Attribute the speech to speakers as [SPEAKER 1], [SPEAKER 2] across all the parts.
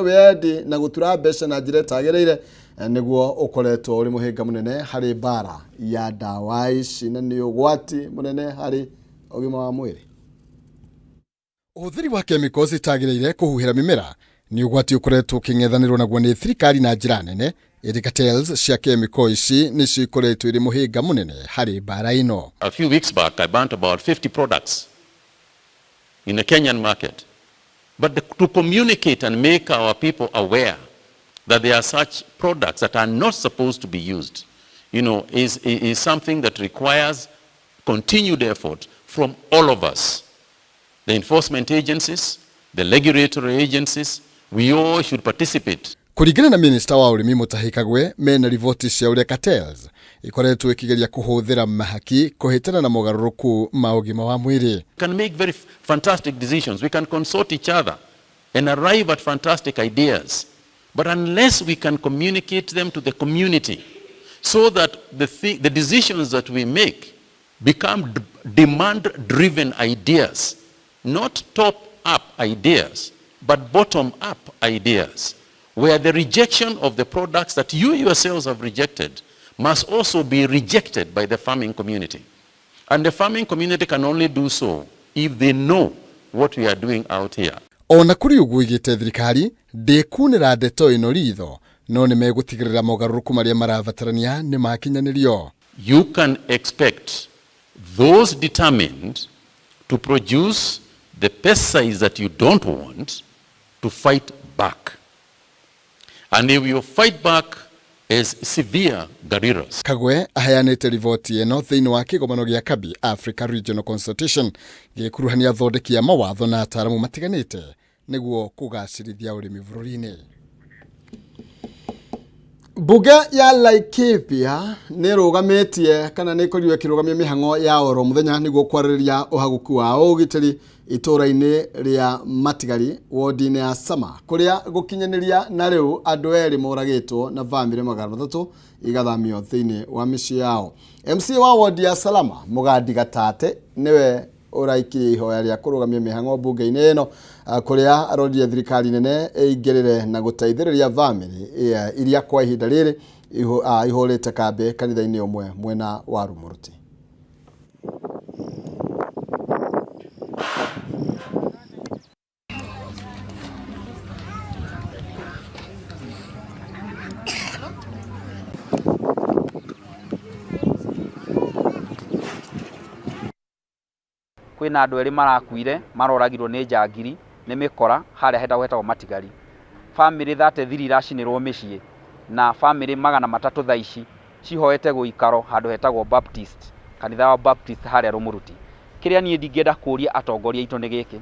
[SPEAKER 1] wendi na gutura mbeca na njira itagereire niguo ukoretwo uri muhinga munene hari bara ya dawa ici na ni ugwati munene hari ugima wa mwiri. Uhuthiri wa chemicals itagereire kuhuhira mimera ni ugwati ukoretwo king'ethanirwo naguo ni thirikari na njira nene. Iri cartels cia chemical ici ni cikoretwo iri muhinga munene hari bara ino.
[SPEAKER 2] A few weeks back I banned about 50 products in the Kenyan market. But to communicate and make our people aware that there are such products that are not supposed to be used, is something that requires continued effort from all of us. The enforcement agencies, the regulatory agencies, we all should participate.
[SPEAKER 1] Kurigana na Minister wa Urimi Mutahi Kagwe mena rivoti cia uria cartels ikoretwo ikigeria kuhuthira mahaki kuhitana na mogaruruku ma ugima wa mwiri.
[SPEAKER 2] We can make very fantastic decisions. We can consult each other and arrive at fantastic ideas. But unless we can communicate them to the community so that the decisions that we make become demand-driven ideas, not top-up ideas, but bottom-up ideas, where the rejection of the products that you yourselves have rejected must also be rejected by the farming community. And the farming community can only do so if they know what we are doing out here.
[SPEAKER 1] Ona kuri ugu igite thirikari ndikunira ndeto ino ritho no ni megutigirira mogaruruku maria marabatarania ni makinyanirio.
[SPEAKER 2] You can expect those determined to produce the pesticides that you don't want to fight back. And they will fight back as severe guerrillas.
[SPEAKER 1] Kagwe aheanite rivoti eno thiini wa kigomano gia Kabi Africa Regional Consultation gikuruhania thondeki ya mawatho na ataramu matiganite niguo kugacirithia urimi bururi-ini. Bunge ya Laikipia ni rugametie kana ni koriwe kirugamia mihango ya oro muthenya niguo kwaririria uhaguku wa ugitiri itura-ini ria Matigari wodi-ini ya Sama kuria gukinyaniria na riu andu eri moragitwo na family 300 igathamio thiini wa micii yao. MC wa wodi ya Salama Mugandi Gatate niwe uraikirie ihoya ria kurugamia mihango bunge-ini ino kuria arodi thirikari nene igirire na gutaithiriria family iria kwa ihinda riri ihorete kambe kanitha-ini umwe mwena wa Rumuruti.
[SPEAKER 3] Kwina andu eri marakuire maroragirwo ni njangiri ni mikora haria hetagwo Matigari. Family 33 iracinirwo micii na family 300 thaici cihoete guikaro handu hetagwo Baptist, kanitha wa Baptist haria Rumuruti. Kiria nie ndingenda kuria atongoria itu ni giki,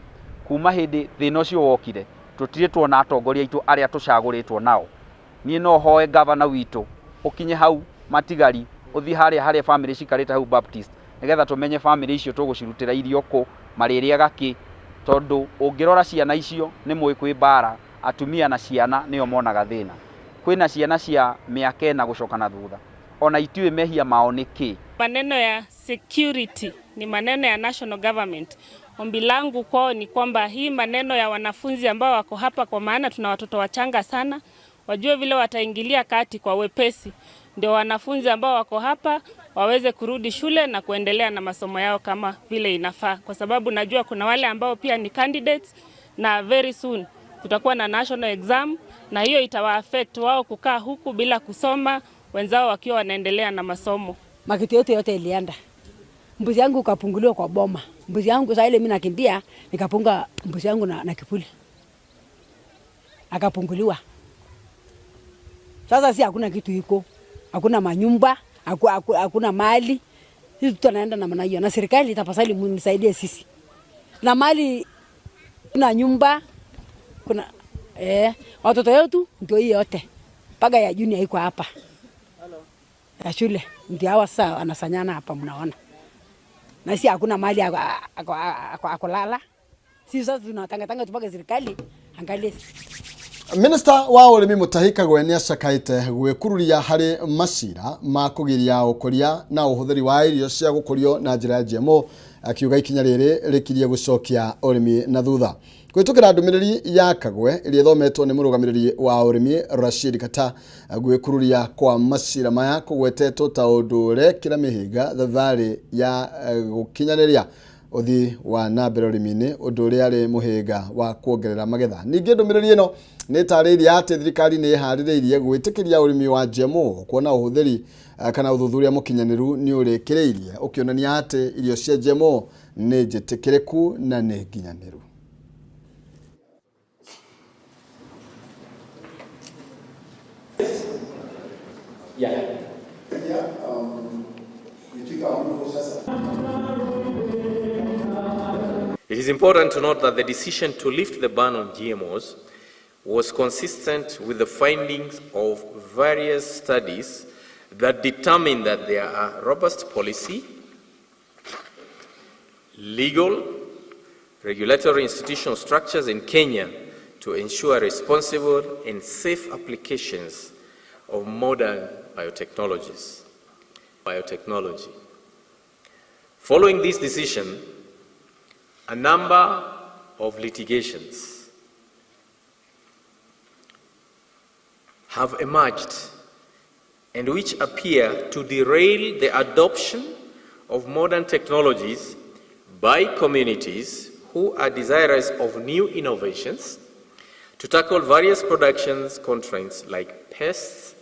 [SPEAKER 3] kuma hindi thina ucio wokire tutiritwo na atongoria itu aria tucaguritwo nao. Nie no hoe governor witu ukinye hau Matigari uthi haria family cikarite hau Baptist nigetha tumenye family icio tugucirutira irio ku mariria gaki tondu ungirora ciana icio ni mui kwi bara atumia na ciana nio monaga thina. Kwina ciana cia miaka na gucoka na thutha ona itiwe mehia mao niki.
[SPEAKER 4] Maneno ya security ni maneno ya national government. Ombi langu kwao ni kwamba hii maneno ya wanafunzi ambao wako hapa, kwa maana tuna watoto wachanga sana, wajue vile wataingilia kati kwa wepesi ndio wanafunzi ambao wako hapa waweze kurudi shule na kuendelea na masomo yao kama vile inafaa, kwa sababu najua kuna wale ambao pia ni candidates na very soon tutakuwa na national exam na hiyo itawa affect wao kukaa huku bila kusoma, wenzao wakiwa wanaendelea na masomo.
[SPEAKER 5] Makiti yote ilienda. Mbuzi yangu kapunguliwa kwa boma. Mbuzi yangu saa ile mimi nakimbia nikapunga mbuzi yangu na kipuli. Akapunguliwa. Sasa si hakuna kitu iko. Hakuna manyumba, hakuna mali. Sisi tunaenda na manaiyo na serikali itapasali mnisaidie sisi. Na mali kuna nyumba, kuna watoto wetu ndio hiyo yote. Paga ya junior iko hapa. Ya shule ndio hawa sasa anasanyana hapa mnaona. Na si hakuna mali akolala. Sisi sasa tunatanga tupage serikali angalie.
[SPEAKER 1] Minister wa Urimi Mutahi Kagwe ni acakaite gwikururia hari macira ma kugiria ukoria na uhuthiri wa irio cia gukurio na njira ya GMO, akiuga ikinya riri rikirie gucokia urimi na thutha. kwitukira ndumiriri ya Kagwe iri thometwo ni murugamiriri wa urimi Rashid Kata gwikururia kwa macira maya kugwetetwo ta undure kira mihiga thavari ya gukinyaniria uthi wa nambere urimini undure ari muhiga wa kuongerera magetha. Ningi ndumiriri ino ni tarĩirie ati thirikari ni iharĩrĩirie gwĩtĩkĩria urimi wa GMO kuona uhuthiri kana uthuthuria mukinyaniru ni ũrĩkĩrĩirie ukionania ati irio cia GMO ni njĩtĩkĩrĩku na ni nginyaniru.
[SPEAKER 6] It is important to note that the decision to lift the ban on GMOs was consistent with the findings of various studies that determine that there are robust policy, legal, regulatory institutional structures in Kenya to ensure responsible and safe applications of modern biotechnology. Following this decision, a number of litigations have emerged and which appear to derail the adoption of modern technologies by communities who are desirous of new innovations to tackle various production constraints like pests,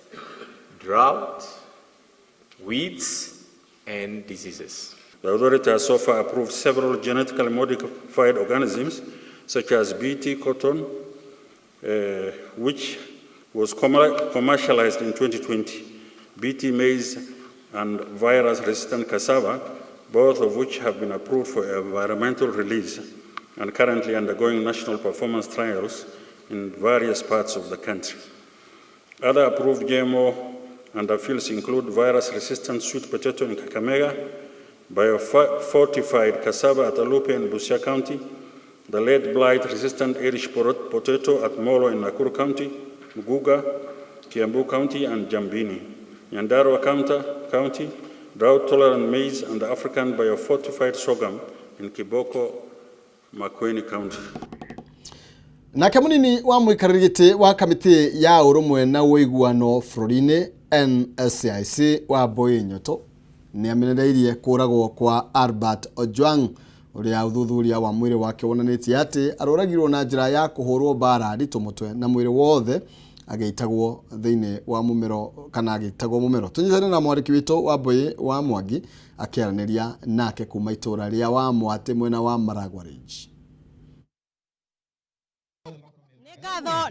[SPEAKER 6] drought, weeds, and diseases.
[SPEAKER 7] The authority has so far approved several genetically modified organisms, such as BT cotton, which was commercialized in 2020, BT maize, and virus-resistant cassava, both of which have been approved for environmental release and currently undergoing national performance trials in various parts of the country. Other approved GMO under fields include virus-resistant sweet potato in Kakamega, biofortified cassava at Alupe in Busia County, the lead blight-resistant Irish potato at Molo in Nakuru County, Muguga, Kiambu County, and Jambini, Nyandarua County, drought-tolerant maize, and the African biofortified sorghum in Kiboko, Makueni County.
[SPEAKER 1] Nake munini wa muikarĩrĩte wa kamiti ya urumwe na uiguano bũrũri-inĩ NSCIC wa Mbũi Nyoto ni amenereirie kũragwo kwa Albert Ojwang uria uthuthuria wa mwĩrĩ wake wonanĩtie ati aroragirwo na njĩra ya kũhũrwo mbara ritũ mũtwe na mwĩrĩ wothe agĩitagwo thĩinĩ wa mumero kana agĩitagwo mumero. Tunyitane na mwariki witũ wa Mbũi wa Mwangi akĩaranĩria nake kuma itũra rĩa wa Mwatĩ mwena wa Maragwa Ridge.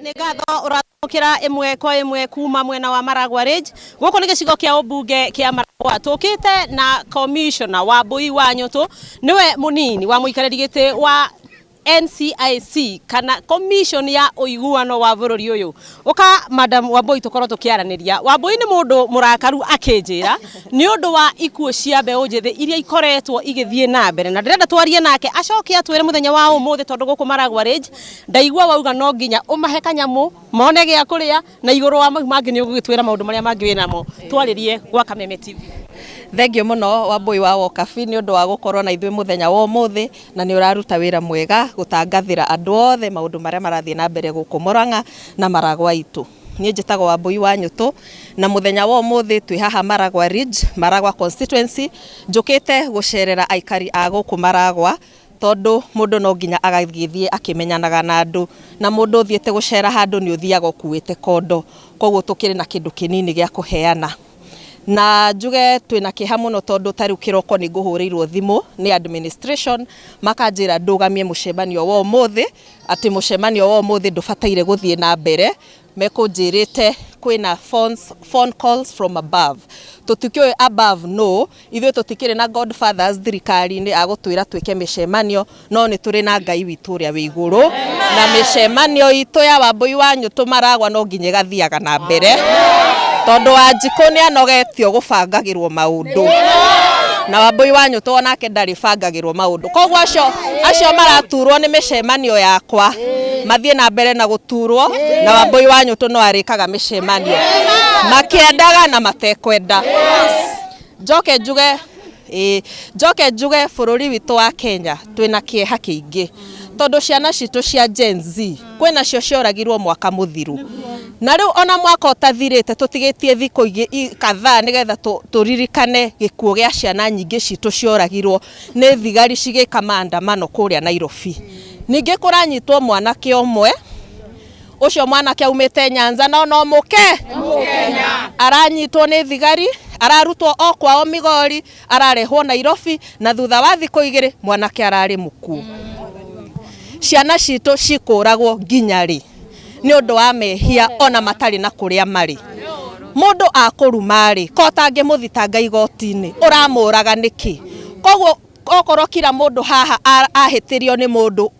[SPEAKER 8] Nĩngatho ũrathũkĩra ĩmwe kwa ĩmwe kuma mwena wa Maragwa Ridge. Gũkũ nĩ gĩcigo kĩa ũmbunge kĩa Maragwa. Tũkĩte na commissioner wa Mbũi wa Nyoto, niwe mũnini wa mũikarĩri gĩtĩ wa NCIC kana commission ya ũiguano wa bũrũri ũyũ. Ũka madam Wambũi tũkorwo tũkĩaranĩria. Wambũi nĩ mũndũ mũrakaru akĩnjĩra nĩ ũndũ wa ikuũ cia mbeũ njĩthĩ iria ikoretwo igĩthiĩ na mbere, na ndĩrenda twarie nake acoke atwĩre mũthenya wa ũmũthĩ tondũ gũkũ Maragwa Ridge ndaigua wauga no nginya ũmahe kanyamũ mone gĩa kũrĩa na igũrũ wa mau mangĩ nĩ ũgũgĩtwĩra maũndũ marĩa mangĩ wĩnamo. Twarĩrie gwa Kameme TV.
[SPEAKER 9] Thengio muno Wambũi wa Wokabi nĩ ũndũ wa gũkorwo na ithuĩ mũthenya wa ũmũthĩ na nĩ ũraruta wĩra mwega gũtangathĩra andũ othe maũndũ marĩa marathiĩ na mbere gũkũ Murang'a na Maragwa itũ. Niĩ njĩtagwo Wambũi wa Nyoto na mũthenya wa ũmũthĩ twĩ haha Maragwa Ridge, Maragwa constituency, njũkĩte gũcerera aikari a gũkũ Maragwa tondũ mũndũ no nginya agathiĩ akĩmenyanaga na andũ, na mũndũ ũthiĩte gũcera handũ nĩ ũthiaga ũkuĩte kondo, koguo tũkĩrĩ na kĩndũ kĩnini gĩa kũheana. Na njuge twina kiha muno tondu tari kiroko ni nguhuriirwo thimu ni administration makanjira ndugamie mucemanio wa umuthi ati mucemanio wa umuthi ndubataire guthie na mbere mekunjirite kwina phone calls from above tutikio above no ithuĩ tutikire na godfathers thirikari-inĩ agutwira twike micemanio no ni turi na Ngai witũ ũrĩa wĩ igũrũ na micemanio itũ ya Wambũi wa Nyoto Maragwa no nginya gathiaga na mbere tondu Wanjikũ nĩ anogetio gũbangagĩrwo maũndũ na Wambũi wa Nyoto onake ndarĩ bangagĩrwo maũndũ, koguo acio maraturwo nĩ micemanio yakwa mathie na mbere na guturwo na Wambũi wa Nyoto no arĩkaga micemanio makĩendaga na matekwenda. Njoke njuge bũrũri witũ wa Kenya twĩna kĩeha kĩingĩ tondu ciana citu cia Gen Z kwina cio cioragirwo mwaka muthiru na riu ona mwaka utathirite tutigitie thiko kadhaa nigetha turirikane gikuo gia ciana nyingi citu cioragirwo ni thigari cigika maandamano kuria Nairobi. Ningi kuranyitwo mwanake omwe ucio mwanake aumite Nyanza no Mukenya aranyitwo ni thigari ararutwo o kwao Migori ararehwo Nairobi na thutha wa thiko 2 mwanake arari muku. Ciana citu cikuragwo nginyari ni undu wa mehia ona matari na kuria mari. Mundu akurumari ko tangimuthitanga igoti-ini uramuraga niki? Koguo okorwo kira mundu haha ahitirio ni mundu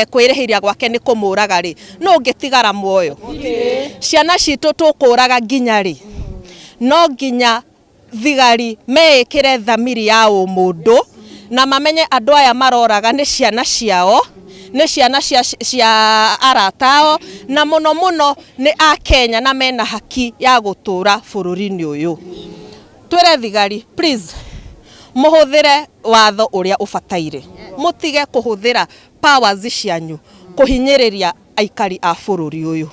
[SPEAKER 9] kwirihiria gwake ni kumuraga ri no ngitigara muoyo. Ciana citu tukuraga nginyari no nginya thigari meekire thamiri ya umundu na mamenye andu aya maroraga ni ciana ciao, ni ciana cia aratao na muno ni a Kenya na mena haki ya gutura bururi-ini uyu. Twire thigari please muhuthire watho uria ubataire, mutige kuhuthira powers cianyu kuhinyiriria aikari a bururi uyu.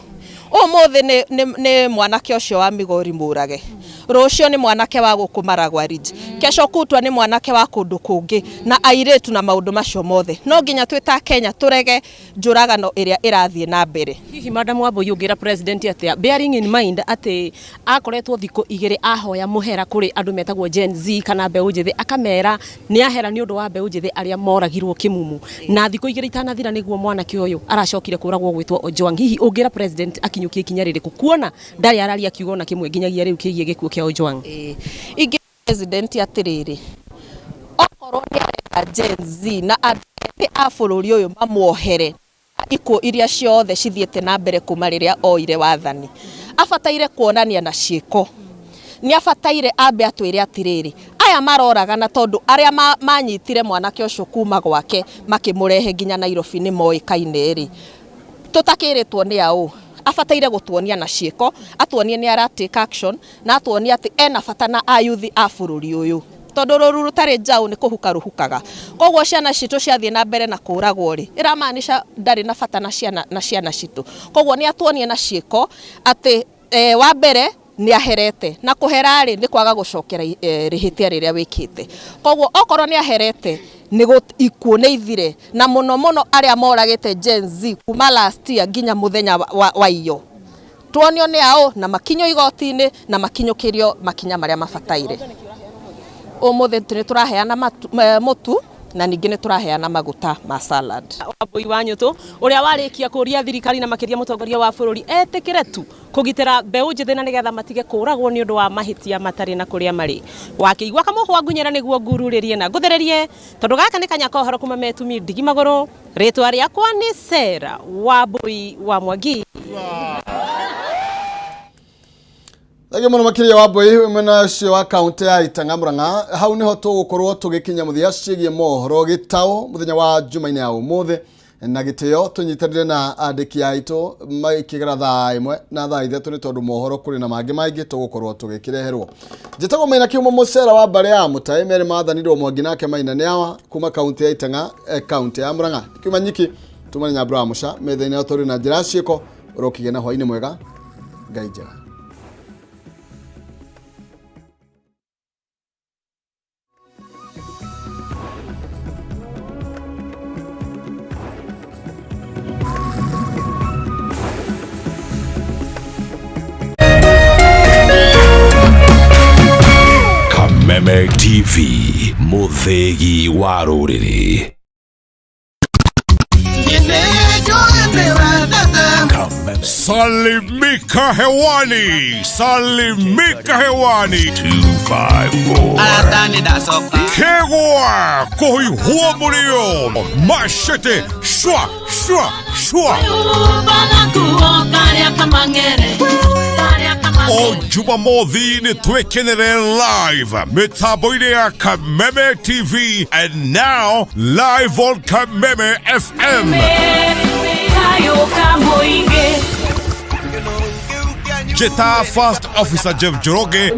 [SPEAKER 9] Umuthi ni mwanake ucio wa Migori murage, rucio ni mwanake wa guku Maragwa Ridge, kesho kutwa ni mwanake wa kundu kungi na airetu na maundu macio mothe. No nginya twita Kenya turege njuragano iria irathie na mbere.
[SPEAKER 8] Hihi Madam Wambui ungira president atia bearing in mind ati akoretwo thiko 2 ahoya muhera kuri andu metagwo Gen Z kana mbeũ njithi akamera ni ahera ni undu wa mbeũ njithi aria moragirwo Kimumu na thiko 2 itanathira niguo mwanake uyu aracokire kuragwo gwitwo Ojwang. Hihi ungira president akinyukie kinya ririku kuona ndari araria kiugo na kimwe nginyagia riu kigie gikuo kia Ojwang?
[SPEAKER 9] Ingi president atiriri okorwo ni areka Gen Z na athi a bururi uyu mamuohere ikuo iria ciothe cithiete na mbere kuma riria oire wathani, afataire kuonania na ciiko. Ni afataire ambe atwire atiriri aya maroraga na tondu aria manyitire mwanake ucio kuma gwake makimurehe nginya Nairobi ni moikaine ri tutakiritwo ni au. Afataire gutuonia na ciiko, atuonie ni ara take action na atuonie ati ena bata na ayuthi a bururi uyu tondu ruru rutari njau ni kuhuka ruhukaga. Koguo ciana citu ciathie na mbere na kuragwo ri iramaanisha ndari na bata na ciana citu. Koguo ni atuonie na ciiko ati wa mbere ni aherete na kuhera ri ni kwaga gucokera rihitia riria wikite. Koguo okorwo ni aherete ni ikuo ni ithire na muno aria moragite Gen Z kuma last year nginya muthenya wa iyo tuonio ni ao na makinyo igoti-ini na makinyukirio makinya maria mafataire. Umuthi ni turaheana mutu na ningi ni turaheana maguta ma salad.
[SPEAKER 8] Wambui wa Nyutu uria warikia kuria thirikari na makiria mutongoria wa bururi etikire tu kugitira mbeũ njithi na nigetha matige kuragwo ni undu wa mahitia matari na kuria mari. Wakiigwa kamuhwa ngunyera niguo ngururirie na nguthererie tondu gaka ni kanyako horo kuma metumi ndigi maguru. Ritwa riakwa ni Sarah Wambui wa Mwangi.
[SPEAKER 1] Thage muno makiria Wambui mwena cio wa kaunti ya Itanga Murang'a. Hau niho tugukorwo tugikinya muthia cigie mohoro gitao muthenya wa Jumaine ya umuthi na gitio tunyitanire na andiki aitu maikigera thaa 1 na thaa 3 ni tondu mohoro kuri na mangi maingi tugukorwo tugikireherwo. Njitagwo Maina Kiumo Mucera wa bare ya Mutai mere mathanirwo Mwangi nake Maina ni awa kuma kaunti ya Itanga kaunti ya Murang'a. Kiuma nyiki tumanya Abraham Musha methaine otori na njira ciiko urokige na hwaini mwega Ngai njega.
[SPEAKER 10] Kameme TV Muthegi wa Ruriri. Salimika hewani, salimika hewani 254 Kegwa kuhihuwa mulio mashete shwa shwa shwa o Jumamothi ni twekenere live mitambo-ini ya Kameme TV and now live on Kameme FM. Jeta First Officer Jeff Joroge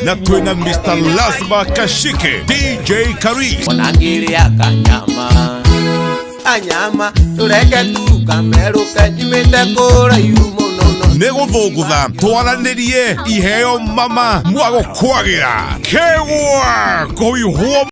[SPEAKER 10] na twina Mr. Lazima Kashike DJ Kari
[SPEAKER 11] anyama tureke tukameruke nyumite kuraihu muno
[SPEAKER 10] Neguthugutha twaranirie iheo mama mwago kwagira kegwa kuihwo